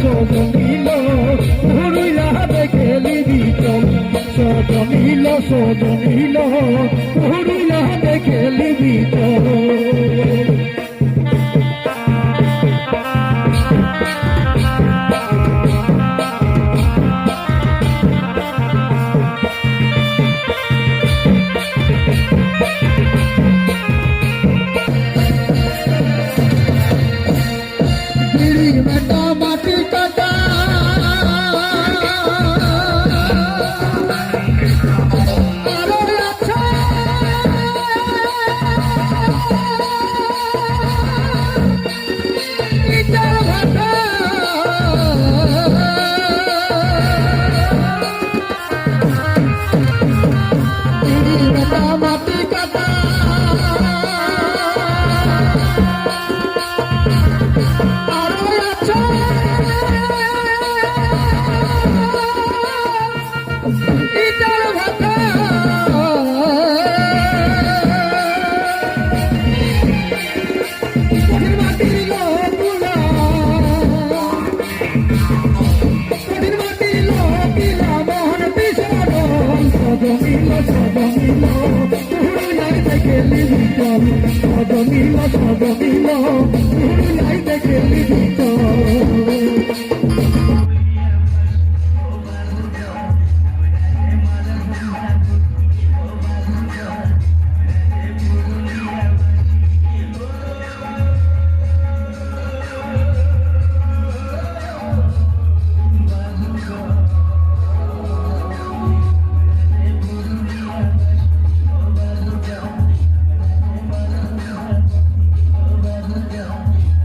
সজনিল পুরুলিয়া দেখেলি বিচল সজনিল সজনিল পুরুলিয়া দেখেলি বিচল।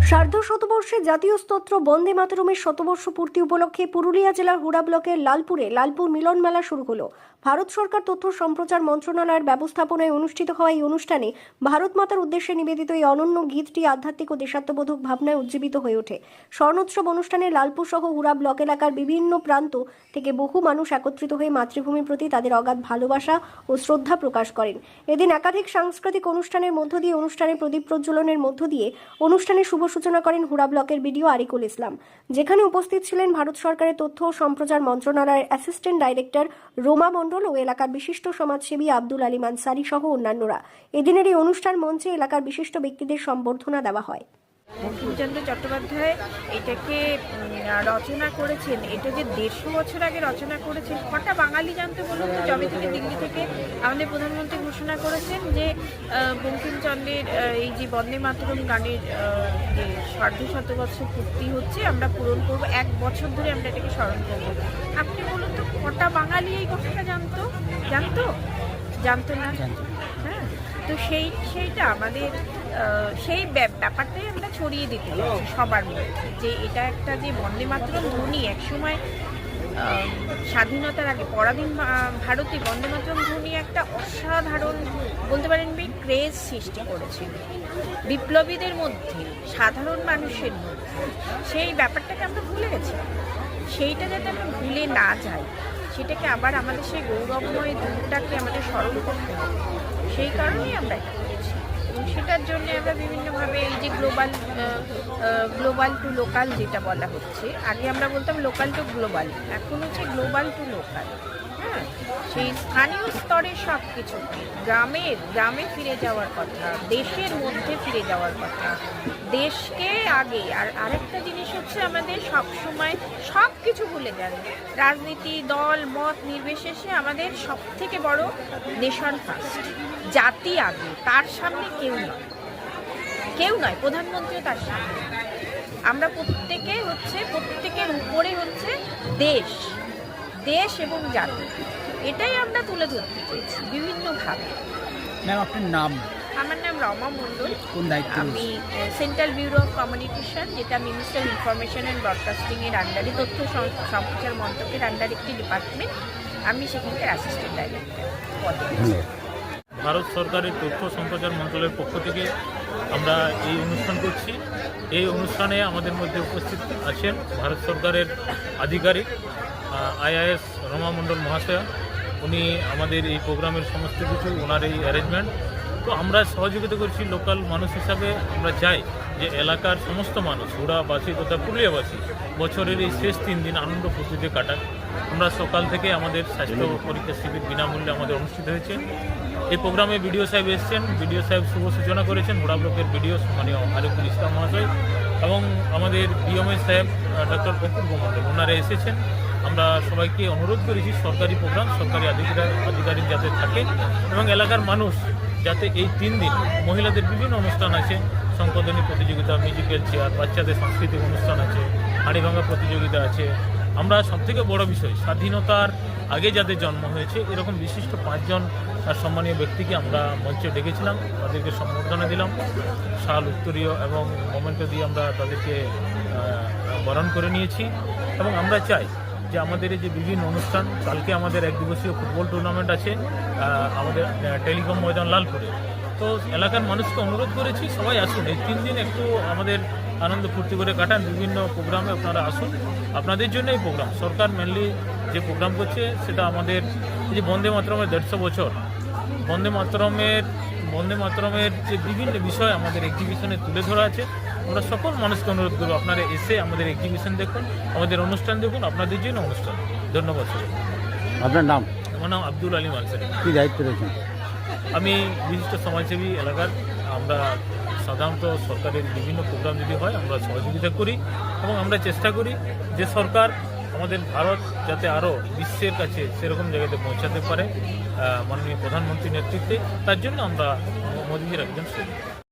সার্ধশতবর্ষে জাতীয় স্তোত্র বন্দে মাতরমের শতবর্ষ পূর্তি উপলক্ষে পুরুলিয়া জেলার হুড়া ব্লকের লালপুরে লালপুর মিলন মেলা শুরু হলো। ভারত সরকার তথ্য সম্প্রচার মন্ত্রণালয়ের ব্যবস্থাপনায় অনুষ্ঠিত হওয়া এই অনুষ্ঠানে ভারত মাতার উদ্দেশ্যে নিবেদিত এই অনন্য গীতটি আধ্যাত্মিক ও দেশাত্মবোধক ভাবনায় উজ্জীবিত হয়ে ওঠে। স্বর্ণোৎসব অনুষ্ঠানে লালপুর সহ হুড়া ব্লক এলাকার বিভিন্ন প্রান্ত থেকে বহু মানুষ একত্রিত হয়ে মাতৃভূমির প্রতি তাদের অগাধ ভালোবাসা ও শ্রদ্ধা প্রকাশ করেন। এদিন একাধিক সাংস্কৃতিক অনুষ্ঠানের মধ্য দিয়ে অনুষ্ঠানে প্রদীপ প্রজ্বলনের মধ্য দিয়ে অনুষ্ঠানের শুভ সূচনা করেন হুড়া ব্লকের বিডিও আরিকুল ইসলাম, যেখানে উপস্থিত ছিলেন ভারত সরকারের তথ্য ও সম্প্রচার মন্ত্রণালয়ের অ্যাসিস্ট্যান্ট ডাইরেক্টর রোমা মণ্ডল ও এলাকার বিশিষ্ট সমাজসেবী আব্দুল আলী মানসারি সহ অন্যান্যরা। এদিনের এই অনুষ্ঠান মঞ্চে এলাকার বিশিষ্ট ব্যক্তিদের সম্বর্ধনা দেওয়া হয়। বঙ্কিমচন্দ্র চট্টোপাধ্যায় এটাকে রচনা করেছেন, এটাকে 150 বছর আগে রচনা করেছেন। কটা বাঙালি জানতে বলুন তো? যবে থেকে দিল্লি থেকে আমাদের প্রধানমন্ত্রী ঘোষণা করেছেন যে বঙ্কিমচন্দ্রের এই যে বন্দে মাতরম গানের যে 150 পূর্তি হচ্ছে, আমরা পূরণ করব, 1 বছর ধরে আমরা এটাকে স্মরণ করব। আপনি বলুন তো কটা বাঙালি এই কথাটা জানতো না? হ্যাঁ, তো সেইটা আমাদের সেই ব্যাপারটাই আমরা ছড়িয়ে দিতে চাই সবার মধ্যে, যে এটা একটা যে বন্দে মাতরম ধ্বনি একসময় স্বাধীনতার আগে পরাধীন ভারতে বন্দে মাতরম ধ্বনি একটা অসাধারণ বলতে পারেন ক্রেজ সৃষ্টি করেছিল বিপ্লবীদের মধ্যে, সাধারণ মানুষের মধ্যে। সেই ব্যাপারটাকে আমরা ভুলে গেছি, সেইটা যাতে আমরা ভুলে না যাই, সেটাকে আবার আমাদের সেই গৌরবময় দিনটাকে আমাদের স্মরণ করতে হবে। সেই কারণেই আমরা এটা করেছি এবং সেটার জন্য আমরা বিভিন্নভাবে এই যে গ্লোবাল টু লোকাল যেটা বলা হচ্ছে, আগে আমরা বলতাম লোকাল টু গ্লোবাল, এখন হচ্ছে গ্লোবাল টু লোকাল। হ্যাঁ, সেই স্থানীয় স্তরে সব কিছু, গ্রামে ফিরে যাওয়ার কথা, দেশের মধ্যে ফিরে যাওয়ার কথা, দেশকে আগে। আর আরেকটা জিনিস হচ্ছে আমাদের সবসময় সব কিছু ভুলে যান, রাজনীতি দল মত নির্বিশেষে আমাদের সব থেকে বড় নেশন ফার্স্ট, জাতি আগে, তার সামনে কেউ নয়, প্রধানমন্ত্রীও তার সামনে। আমরা প্রত্যেকের উপরে হচ্ছে দেশ এবং জাতি, এটাই আমরা তুলে ধরতে চেয়েছি বিভিন্নভাবে। ম্যাম, আপনার নাম? আমার নাম রমা মণ্ডল। কোন দায়িত্ব? আমি সেন্ট্রাল ব্যুরো অফ কমিউনিকেশন, যেটা ministry of information and broadcasting এর আন্ডারে, তথ্য সম্প্রচার মন্ত্রকের আন্ডারে একটি ডিপার্টমেন্ট, আমি সেখানকার অ্যাসিস্ট্যান্ট ডাইরেক্টর পদে। ভারত সরকারের তথ্য সম্প্রচার মন্ত্রণালয়ের পক্ষ থেকে আমরা এই অনুষ্ঠান করছি। এই অনুষ্ঠানে আমাদের মধ্যে উপস্থিত আছেন ভারত সরকারের আধিকারিক আইআইএস রমা মণ্ডল মহাশয়া। উনি আমাদের এই প্রোগ্রামের সমস্ত কিছু, ওনার এই অ্যারেঞ্জমেন্ট তো আমরা সহযোগিতা করছি লোকাল মানুষ হিসাবে। আমরা চাই যে এলাকার সমস্ত মানুষ, হুড়াবাসী তথা পুরুলিয়াবাসী বছরের এই শেষ 3 দিন আনন্দ ফুর্তিতে কাটাক। আমরা সকাল থেকে আমাদের স্বাস্থ্য পরীক্ষা শিবির বিনামূল্যে আমাদের অনুষ্ঠিত হয়েছে। এই প্রোগ্রামে বিডিও সাহেব এসেছেন, বিডিও সাহেব শুভ সূচনা করেছেন, হুড়া ব্লকের বিডিও সম্মানীয় আরিফুল ইসলাম মহাশয় এবং আমাদের ডিএমএ সাহেব ডক্টর অপূর্ব মণ্ডল, ওনারা এসেছেন। আমরা সবাইকে অনুরোধ করেছি সরকারি প্রোগ্রাম, সরকারি আধিকারিক যাতে থাকে এবং এলাকার মানুষ যাতে এই 3 দিন মহিলাদের বিভিন্ন অনুষ্ঠান আছে, সংশোধনী প্রতিযোগিতা, মিউজিক্যাল চেয়ার, বাচ্চাদের সাংস্কৃতিক অনুষ্ঠান আছে, হাঁড়ি ভাঙা প্রতিযোগিতা আছে। আমরা সবথেকে বড় বিষয়, স্বাধীনতার আগে যাদের জন্ম হয়েছে এরকম বিশিষ্ট 5 জন সম্মানীয় ব্যক্তিকে আমরা মঞ্চে ডেকেছিলাম, তাদেরকে সম্বর্ধনা দিলাম, শাল, উত্তরীয় এবং মোমেন্টো দিয়ে আমরা তাদেরকে বরণ করে নিয়েছি। এবং আমরা চাই যে আমাদের এই যে বিভিন্ন অনুষ্ঠান, কালকে আমাদের 1 দিবসীয় ফুটবল টুর্নামেন্ট আছে আমাদের টেলিকম ময়দান লালপুরে। তো এলাকার মানুষকে অনুরোধ করেছি সবাই আসুন, এই 3 দিন একটু আমাদের আনন্দ ফুর্তি করে কাটান, বিভিন্ন প্রোগ্রামে আপনারা আসুন। আপনাদের জন্য এই প্রোগ্রাম, সরকার মেনলি যে প্রোগ্রাম করছে সেটা আমাদের এই যে বন্দে মাতরমের 150 বছর, বন্দে মাতরমের যে বিভিন্ন বিষয় আমাদের এক্সিবিশনে তুলে ধরা আছে। আমরা সকল মানুষকে অনুরোধ করবো আপনারা এসে আমাদের এক্সিবিশন দেখুন, আমাদের অনুষ্ঠান দেখুন, আপনাদের জন্য অনুষ্ঠান। ধন্যবাদ সবাই। আপনার নাম? আমার নাম আব্দুল আলী মানসারি। কী দায়িত্ব রয়েছেন? আমি বিশিষ্ট সমাজসেবী এলাকার। আমরা সাধারণত সরকারের বিভিন্ন প্রোগ্রাম যদি হয় আমরা সহযোগিতা করি এবং আমরা চেষ্টা করি যে সরকার আমাদের ভারত যাতে আরও বিশ্বের কাছে সেরকম জায়গাতে পৌঁছাতে পারে মাননীয় প্রধানমন্ত্রীর নেতৃত্বে। তার জন্য আমরা মোদীজির একজন সৈনিক।